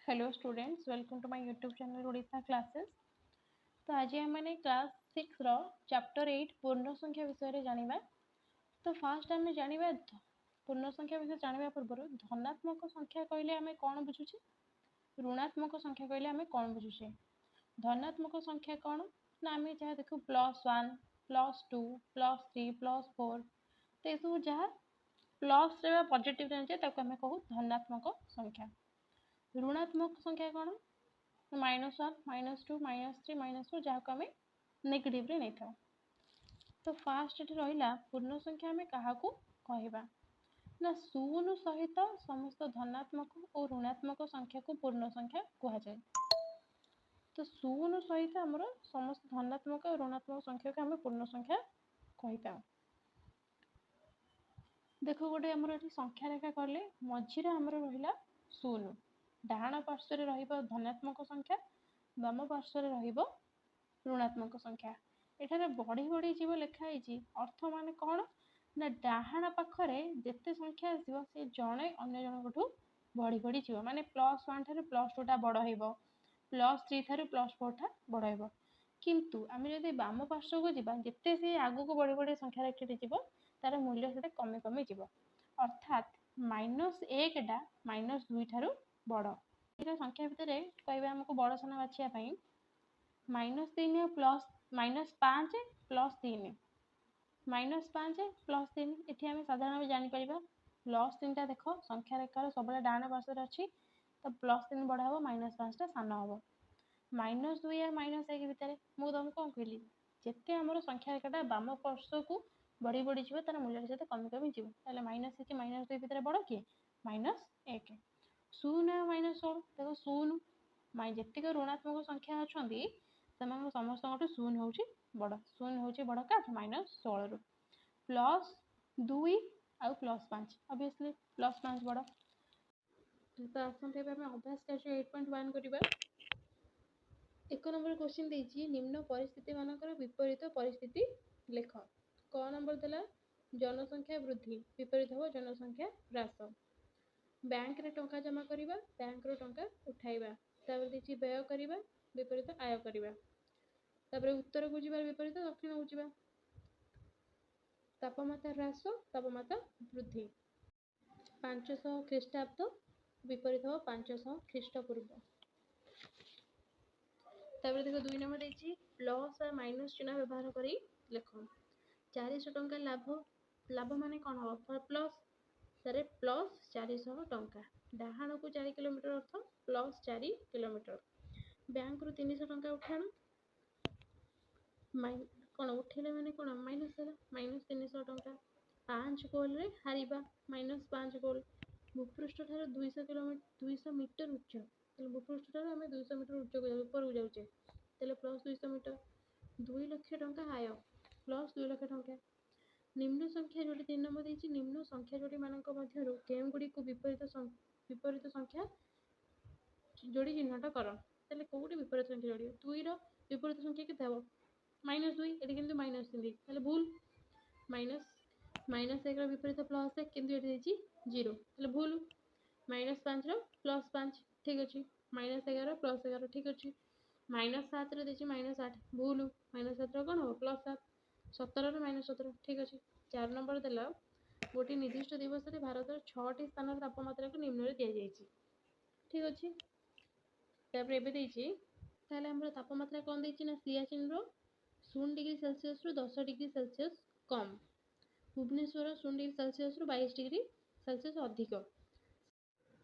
Hello students, welcome to my YouTube channel Odisha classes. तो आज आम मैंने क्लास 6 रो चैप्टर 8 पूर्ण संख्या विषय जानिबा। तो फास्ट आम जानिबा पूर्ण संख्या विषय जानिबा पूर्व धनात्मक संख्या कहले आम कौन बुझुचे, ऋणात्मक संख्या कहले आम कौन बुझुचे। धनात्मक संख्या कौन ना आम जहाँ देखो +1 +2 +3 +4 तो ये सब जहाँ प्लस रे पॉजिटिव रहे आम कहू धनात्मक संख्या। ऋणात्मक संख्या कौन -1 -2 -3 -4 जहाँ को आम नेगेटिव रे नहीं था। तो फास्ट रहा पूर्ण संख्या आम क्या कहवा ना शून्य सहित समस्त धनात्मक और ऋणात्मक संख्या को पूर्ण संख्या कहुए। तो शून्य सहित आमर समस्त धनात्मक और ऋणात्मक संख्या को आम पूर्ण संख्या कहीता। देख गोटे आमर संख्या रेखा कले मझीरे आमर रहा शून्य, डाण पार्श्व धनात्मक संख्या, बाम पार्श्व ऋणात्मक संख्या। एठारे बढ़ी बढ़ी जीव लिखाई अर्थ मान कौन ना डाहाण पाखरे जिते संख्या आसो से जड़े अन्य जनकठू बढ़ी बढ़ी जीव माने +1 ठारू +2 टा बड़ हो, +3 ठारू +4 टा बड़ हो। किंतु आम जब बाम पार्श्व को जीवा जिते सी आगू को बढ़ी बढ़ी संख्या रेखाटी जीव तार मूल्य से कमी कमी जीव, अर्थात -1 टा -2 ठारू बड़। संख्या भितर कहवा आमको बड़ सान बाछापी -3 प्लस -5 +3 -5 +3 ये आम साधारण जापर +3 टा देख संख्या रेखार सब डाण पार्श्व अच्छी तो +3 बड़ा हम -5 टा सान हम। -2 या -1 भितर मुझे तुमको कौन कहली जिते आम संख्या रेखाटा बाम पार्श्व को बढ़ी बढ़ी जीव तार मूल्य सहित कमी कमी जीव -1 -2 भितर बड़ किए -1। शून्य -16 देखो शून्य जितक ऋणात्मक संख्या अच्छा समस्त शून्य हूँ बड़, शून्य हूँ बड़ का -16 रु +2 आउ +5 ऑब्वियसली +5 बड़। तो आसते अभ्यास कार्य 8.1 करवा। 1 नंबर क्वेश्चन देती निम्न परिस्थिति मानकर विपरीत परिस्थिति लेख। क नंबर देला जनसंख्या वृद्धि विपरीत हम जनसंख्या ह्रास। बैंक रे टंका जमा करिबा बैंक रो टंका उठाइबा, तापर देछि व्यय करिबा विपरीत आय करिबा, तापर उत्तर को जिबार विपरीत दक्षिण को जिबा। तापमात्रा ह्रास तापमात्रा वृद्धि 500 ख्रीष्टाब्द विपरीत हो 500 ख्रीष्टपूर्व। तापर देखो 2 नंबर देछि प्लस और माइनस चिन्ह व्यवहार करी लेख। 400 टंका लाभ, लाभ माने कोन हो प्लस तारे प्लस 400 टंका, डाहाण को 4 किलोमीटर अर्थ +4 किलोमीटर। बैंक रु 300 टंका उठाण कौन उठेले माने कौन माइनस -300 टंका। 5 गोल रे हारिबा -5 गोल। भूपृष्ठ ठार 200 किलोमीटर 200 मीटर उच्च, भूपृष्ठ ठार आम 200 मीटर उच्च ऊपर को जाऊे +200 मीटर। 2 लाख टंका आय +2 लाख टंका। निम्न संख्या जोड़ी 3 नंबर देछि निम्न संख्या जोड़ी मानक मध्यरु केउ गुडी को विपरीत संख्या जोड़ी चिन्हट कर। ताले कोउडी विपरीत संख्या जोड़ी 2 रो विपरीत संख्या केते हबो -2 एटी किंतु -3 ताले भूल। -1 रो विपरीत +1 किंतु एटी देछि 0 ताले भूल। -5 रो +5 ठीक अछि, -11 रो +11 ठीक अछि, -7 रो देछि -8 भूल। -7 रो कोन हो +7, 17 रो -17 ठीक अछि। 4 नंबर देला गोटे निर्दिष्ट दिवस रे भारत 6टी स्थान तापमात्रा को निम्न रे दिया जायछि ठीक अछि। तापर एबे देछि ताले हमर तापमात्रा कोन देछि ना सियाचिन रो 0 डिग्री सेल्सियस रु 10 डिग्री सेल्सियस कम, भुवनेश्वर 0 डिग्री सेल्सियस रु 22 डिग्री सेल्सियस अधिक।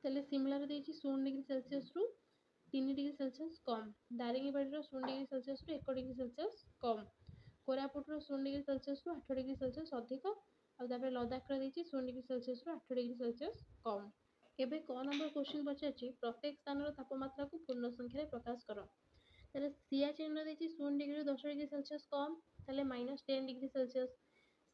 ताले सिमला रे देछि 0 डिग्री सेल्सियस रु 3 डिग्री सेल्सियस कम, दारिंगबाड़ी रो 0 डिग्री सेल्सियस रु 1 डिग्री सेल्सियस कम, कोरापुट रो 0 डिग्री सेल्सियस रु 8 डिग्री सेल्सियस अधिक और तापर लद्दाख रो देछि 0 डिग्री सेल्सियस रु 8 डिग्री सेल्सियस कम। एबे क नंबर क्वेश्चन पछाछि प्रत्येक स्थान रो तापमात्रा को पूर्ण संख्या रे प्रकाश करो। ताले सियाचिन रो देछि 0 डिग्री रु 10 डिग्री सेल्सियस कम ताले -10 डिग्री सेल्सियस।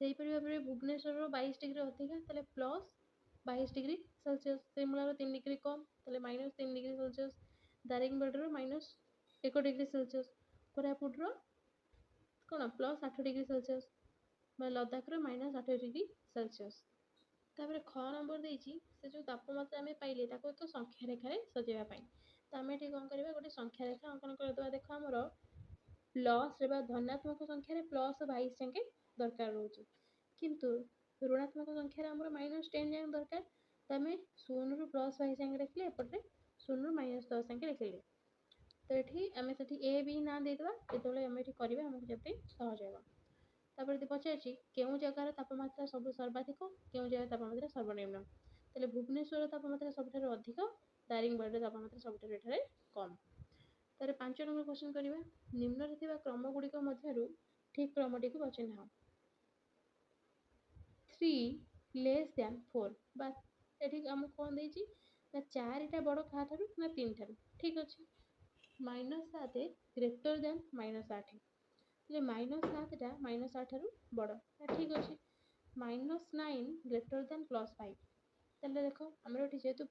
सेही परि भाबरे भुवनेश्वर रो 22 डिग्री अधिक ताले +22 डिग्री सेल्सियस। सिमला रो 3 डिग्री कम ताले -3 डिग्री सेल्सियस। दारिंगबाड़ी रो -1 डिग्री सेल्सियस। कोरापुट रो कोन +8 डिग्री सेल्सियस, लद्दाख रो -8 डिग्री सेल्सियस। तापर ख नंबर देछि से जो तापमात्रा आमे पाइले ताको तो संख्या रेखा रे सजेबा पई तो आम ये कौन करवा गोटे संख्या रेखा अंकन करदे देख आमर प्लस रे धनात्मक संख्यार प्लस 22 जाके दरकार रोचे किंतु ऋणात्मक संख्यार आमर -10 जाए दरकार तो आम 0 ରୁ +22 जाए लिखले एपटे 0 ରୁ -10 जाए लिखले तो ये आम से ए बी ना देदेवा जो आम ये करवा आमको जब सहज हो तापर पचार केउं जगार तापमात्रा सब सर्वाधिक केउं जगह तापमात्रा सर्वनिम्न तेल भुवनेश्वर तापमात्रा सबुठ अधिक दारिंगबाड़ी तापमात्रा सबुठ कम तार 5 नंबर क्वेश्चन करवा निम्न क्रम गुड़िक मध्य ठीक क्रमटी को बचना 3 लेस दैन 4 बस ये आमको कौन देती ना 4टा बड़ क्या ना 3 ठार ठीक अच्छे -7 ग्रेटर दैन -8 -7टा -8 ठार बड़ ठीक अच्छे -9 ग्रेटर दैन +5 तेल देख आम जेहेतु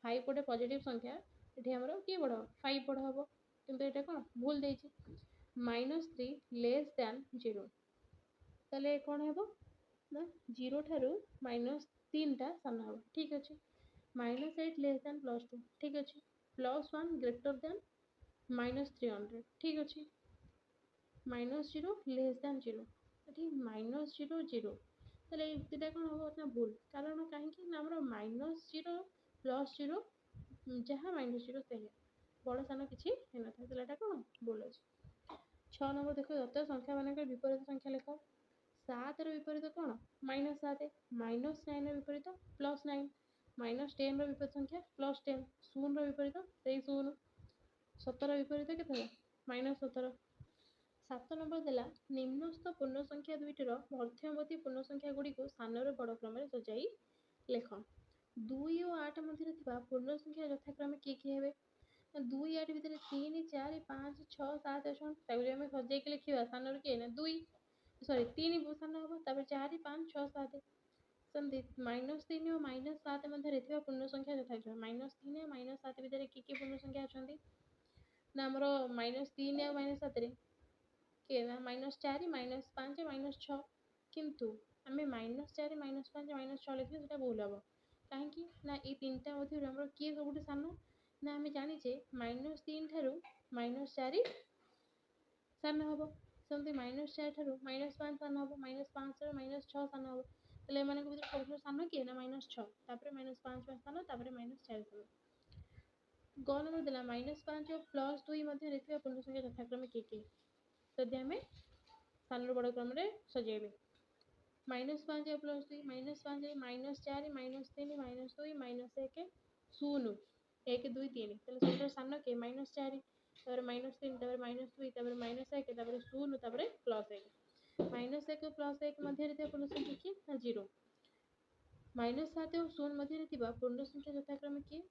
5 गोटे पॉजिटिव संख्या ये आमर किए बड़ 5 बड़ हम किंतु ये कौन भूल देती -3 लेस दैन 0 तेल कौन है ना 0 ठारू -3टा सान हम ठीक अच्छे -8 लेस दैन +2 ठीक अच्छे +1 ग्रेटर दैन -300 ठीक अच्छे -0 लेस दैन 0 ये -0 0 तेल ये कौन हम ना भूल कारण कहीं ना -0 +0 जहाँ -0 से बड़ सान किसी ना कौन भूल अच्छे 6 नंबर देख दत्त संख्या मान विपरीत संख्या लिख 7 विपरीत कौन -7 -9 विपरीत +9 -10 विपरीत संख्या +10 0 विपरीत 0 17 विपरीत के -17 7 नंबर देला निम्नस्थ पूर्ण संख्या दुईटर मध्यवर्ती पूर्ण संख्या गुड़ी को स्थान बड़ क्रम सजाई लेख 2 और 8 मध्य पूर्ण संख्या यथाक्रम किए हे 2 8 भितर 3 4 5 6 7 8 आम सजाई लिखा स्थान किए ना 2 सॉरी 3 स्थान हम 4 5 6 7 सेमती -3 और -7 मध्य पूर्ण संख्या यथाक्रम -3 और -7 भितर किए पूर्ण संख्या अच्छा ना आमर -3 और -7 किए ना -4 -5 -6 किंतु आम -4 -5 -6 लिखले से भूल हम कहीं ना ये 3टा मध्य आम किए सब सान ना आम जाचे -3 ठारू -4 सान हम सेमती -4 ठारू -5 सान हम -5 ठारू -6 सान हम तेल एम सब सान किए ना -6 -5 सान -4 सान ग नंबर देला -5 और +2 मध्य पूर्ण संख्या यथाक्रम किए जदि आम स्थान बड़ क्रम सजेबे -5 और +2 -5 -4 -3 -2 -1 0 1 2 3 सब सान किए -4 -3 -2 -1 0 +1 -1 मध्य पूर्ण संख्या किए ना 0 -7 और 0 मध्य पूर्ण संख्या यथाक्रम किए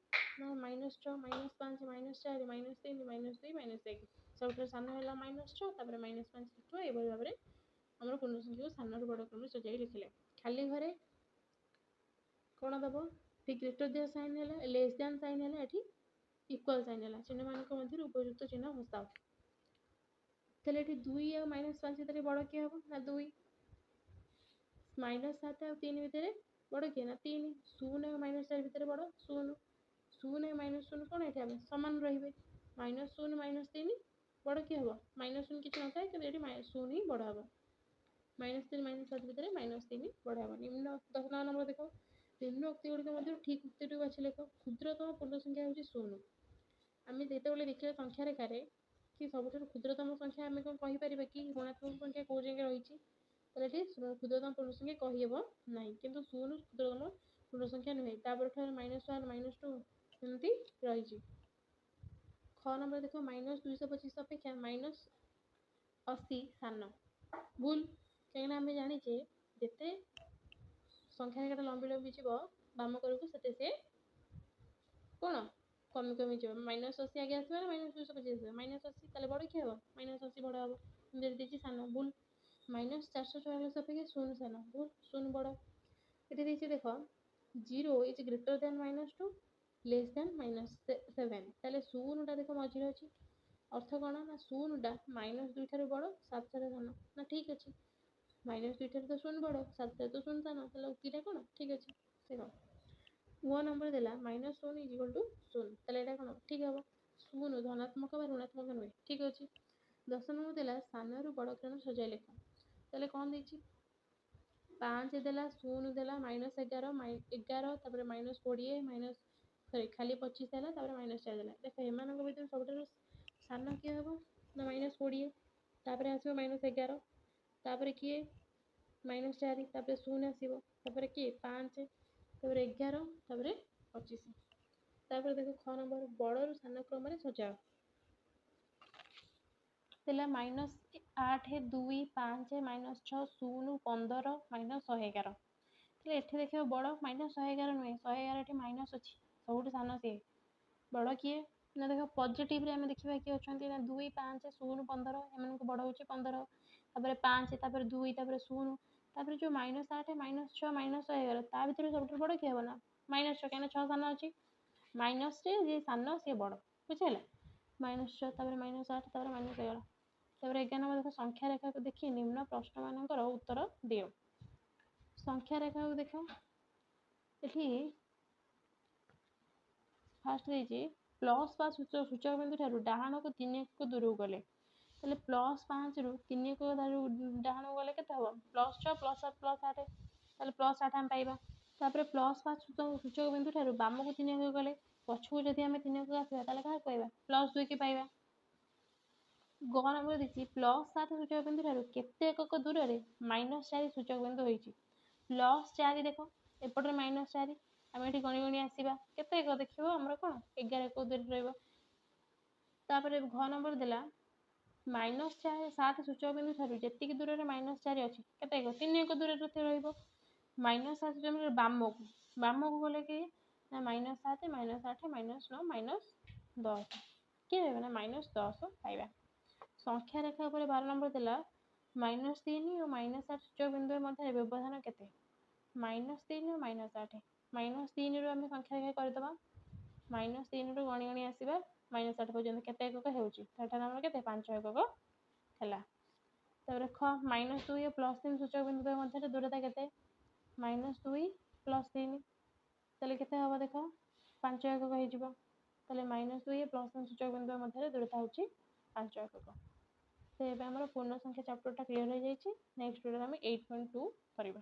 ना -6 -5 -4 -3 -2 -1 सब सान है -6 -5 लिखा ये भाव में आम पूर्ण संख्या को स्थान बड़ क्रम सजाई लिखले खाली घरे कौन दब ग्रेटर दैन साइन है लेस दैन साइन है ये इक्वल साइन है चिन्ह मान मध्य उपयुक्त चिन्ह बसाओ तेल 2 और -5 भितर बड़ किए हम ना 2 -7 और 3 भितर बड़ किए ना 3 0 और -4 भितर बड़ 0 0 -0 कौन ये सामान रे -0 -3 बड़ किए हम -0 किसी न था कि 0 ही बड़ हम -3 -7 भितर -3 बड़ हम निम्न 10 नंबर देख निम्न उक्ति गुड़िक मध्य ठीक उक्ति बाछी लिख क्षुद्रतम पूर्ण संख्या हूँ 0 आम जो देखिए संख्या रेखार कि सब क्षुद्रतम संख्या आम कौन कहीपर कि ऋणात्मक संख्या कौ जगह रही क्षुद्रतम पूर्ण संख्या कहीहब ना कि 0 क्षुद्रतम पूर्ण संख्या नुहे तापर -1 -2 एमती रही 6 नंबर देख -225 अपेक्षा -80 सान भूल कहीं आम जाचे जिते संख्या रेखा लंबी लंबी जीव बाम करक से कौन कमी कमी जीव -80 आगे आसवा -225 -80 तेल बड़ किए हम -80 बड़ हम देखिए सान भूल -444 अपेक्षा 0 सान भूल 0 बड़ ये देख 0 is greater than -2 less than -7 तेल 0टा देख मझे अच्छी अर्थ कौन ना 0टा -2 ठार बड़ 7 ठार सान ना ठीक अच्छे -2 ठार तो 0 बड़ 7 ठार तो 0 सान तेल उक्तिटा कौन ठीक अच्छे देख 1 नंबर देला -1 इज इक्वल टू 0 तेल ये कौन ठीक हम ଶୂନ ଧନାତ୍ମକ ବା ଋଣାତ୍ମକ ନୁହେଁ। ଠିକ୍ ଅଛି। 10 ନମ୍ବର ଦେଲା ସାନରୁ ବଡ଼ କ୍ରମ ସଜାଇ ଲେଖ। ତାହେଲେ କ'ଣ ଦେଇଛି? 5 ଦେଲା, 0 ଦେଲା, -11, 11 ତାପରେ -20 ଖାଲି 25 ଦେଲା, ତାପରେ -4 ଦେଲା। ଦେଖ ଏମାନଙ୍କ ଭିତରୁ ସବୁଠାରୁ ସାନ କିଏ ହେବ ନା -20, ତାପରେ ଆସିବ -11, ତାପରେ କିଏ -4, ତାପରେ 0 ଆସିବ, ତାପରେ କିଏ 5, ତାପରେ 11, ତାପରେ 25। ତାପରେ ଦେଖ ଖ ନମ୍ବର ବଡ଼ରୁ ସାନ କ୍ରମରେ ସଜାଅ। ଦେଲା -8, 2, 5, -6, 0, 15, -111। ତାହେଲେ ଏଠି ଦେଖିବ ବଡ଼ -111 ନୁହେଁ, 111 ଏଠି ମାଇନସ୍ ଅଛି, ସବୁଠୁ ସାନ ସିଏ। ବଡ଼ କିଏ ନା ଦେଖ ପଜିଟିଭରେ ଆମେ ଦେଖିବା କିଏ ଅଛନ୍ତି ନା 2, 5, 0, 15, ଏମାନଙ୍କୁ ବଡ଼ ହେଉଛି 15, ତାପରେ 5, ତାପରେ 2, ତାପରେ 0, ତାପରେ ଯେଉଁ -8, -6, -111 ତା ଭିତରେ ସବୁଠାରୁ ବଡ଼ କିଏ ହେବ ନା -6, କାହିଁକିନା 6 ସାନ ଅଛି। ମାଇନସରେ ଯିଏ ସାନ ସିଏ ବଡ଼, ବୁଝିହେଲା। -6 ତାପରେ -8 ତାପରେ -11। ତାପରେ 11 ନମ୍ବର ଦେଖ ସଂଖ୍ୟା ରେଖାକୁ ଦେଖି ନିମ୍ନ ପ୍ରଶ୍ନମାନଙ୍କର ଉତ୍ତର ଦିଅ। ସଂଖ୍ୟା ରେଖାକୁ ଦେଖ, ଏଠି ଫାଷ୍ଟ ଦେଇଛି ପ୍ଲସ୍ ବା ସୂଚକ ବିନ୍ଦୁ ଠାରୁ ଡାହାଣକୁ 3 ଏକକ ଦୂରକୁ ଗଲେ। ତାହେଲେ +5ରୁ 3 ଏକକ ଡାହାଣକୁ ଗଲେ କେତେ ହେବ? +6 +7 +8, ତାହେଲେ +8 ଆମେ ପାଇବା। ତାପରେ ପ୍ଲସ୍ ବା ସୂଚକ ବିନ୍ଦୁ ଠାରୁ ବାମକୁ 3 ଏକକ ଗଲେ, ପଛକୁ ଯଦି ଆମେ 3 ଏକକ ଆସିବା ତାହେଲେ କାହାକୁ ପାଇବା? +2 କି ପାଇବା। ଗ ନମ୍ବର ଦେଇଛି +7 ସୂଚକ ବିନ୍ଦୁ ଠାରୁ କେତେ ଏକକ ଦୂରରେ -4 ସୂଚକ ବିନ୍ଦୁ ହୋଇଛି। +4 ଦେଖ ଏପଟରେ -4, ଆମେ ଏଠି ଗଣି ଗଣି ଆସିବା କେତେ ଏକକ ଦେଖିବ ଆମର କ'ଣ 11 ଏକକ ଦୂରରେ ରହିବ। ତାପରେ ଘ ନମ୍ବର ଦେଲା -7 ସୂଚକ ବିନ୍ଦୁ ଠାରୁ ଯେତିକି ଦୂରରେ -4 ଅଛି କେତେ ଏକକ 3 ଏକକ ଦୂରରେ ରହିବ। -7 ସୂଚକ ବିନ୍ଦୁ ବାମକୁ ଗଲେ କି ନା -7, -8, -9, -10 କିଏ ରହିବ ନା -10 ପାଇବା। ସଂଖ୍ୟା ରେଖା ଉପରେ 12 ନମ୍ବର ଦେଲା -3 ଓ -8 ସୂଚକ ବିନ୍ଦୁ ମଧ୍ୟରେ ବ୍ୟବଧାନ କେତେ? -3 ଓ -8, -3ରୁ ଆମେ ସଂଖ୍ୟା ରେଖା କରିଦେବା, -3ରୁ ଗଣି ଗଣି ଆସିବା -8 ପର୍ଯ୍ୟନ୍ତ କେତେ ଏକକ ହେଉଛି? ସେଠାରେ ଆମର କେତେ 5 ଏକକ ହେଲା। ତାପରେ ଖ -2 ଓ +3 ସୂଚକ ବିନ୍ଦୁ ମଧ୍ୟରେ ଦୂରତା କେତେ? -2 +3, ତାହେଲେ କେତେ ହେବ ଦେଖ 5 ଏକକ ହେଇଯିବ। ତାହେଲେ -2 ଓ +3 ସୂଚକ ବିନ୍ଦୁ ମଧ୍ୟରେ ଦୂରତା ହେଉଛି 5 ଏକକ। ତ ଏବେ ଆମର ପୂର୍ଣ୍ଣ ସଂଖ୍ୟା ଚାପ୍ଟରଟା କ୍ଲିୟର ହେଇଯାଇଛି। ନେକ୍ସଟ ଭିଡ଼ିଓରେ ଆମେ 8.2 କରିବା।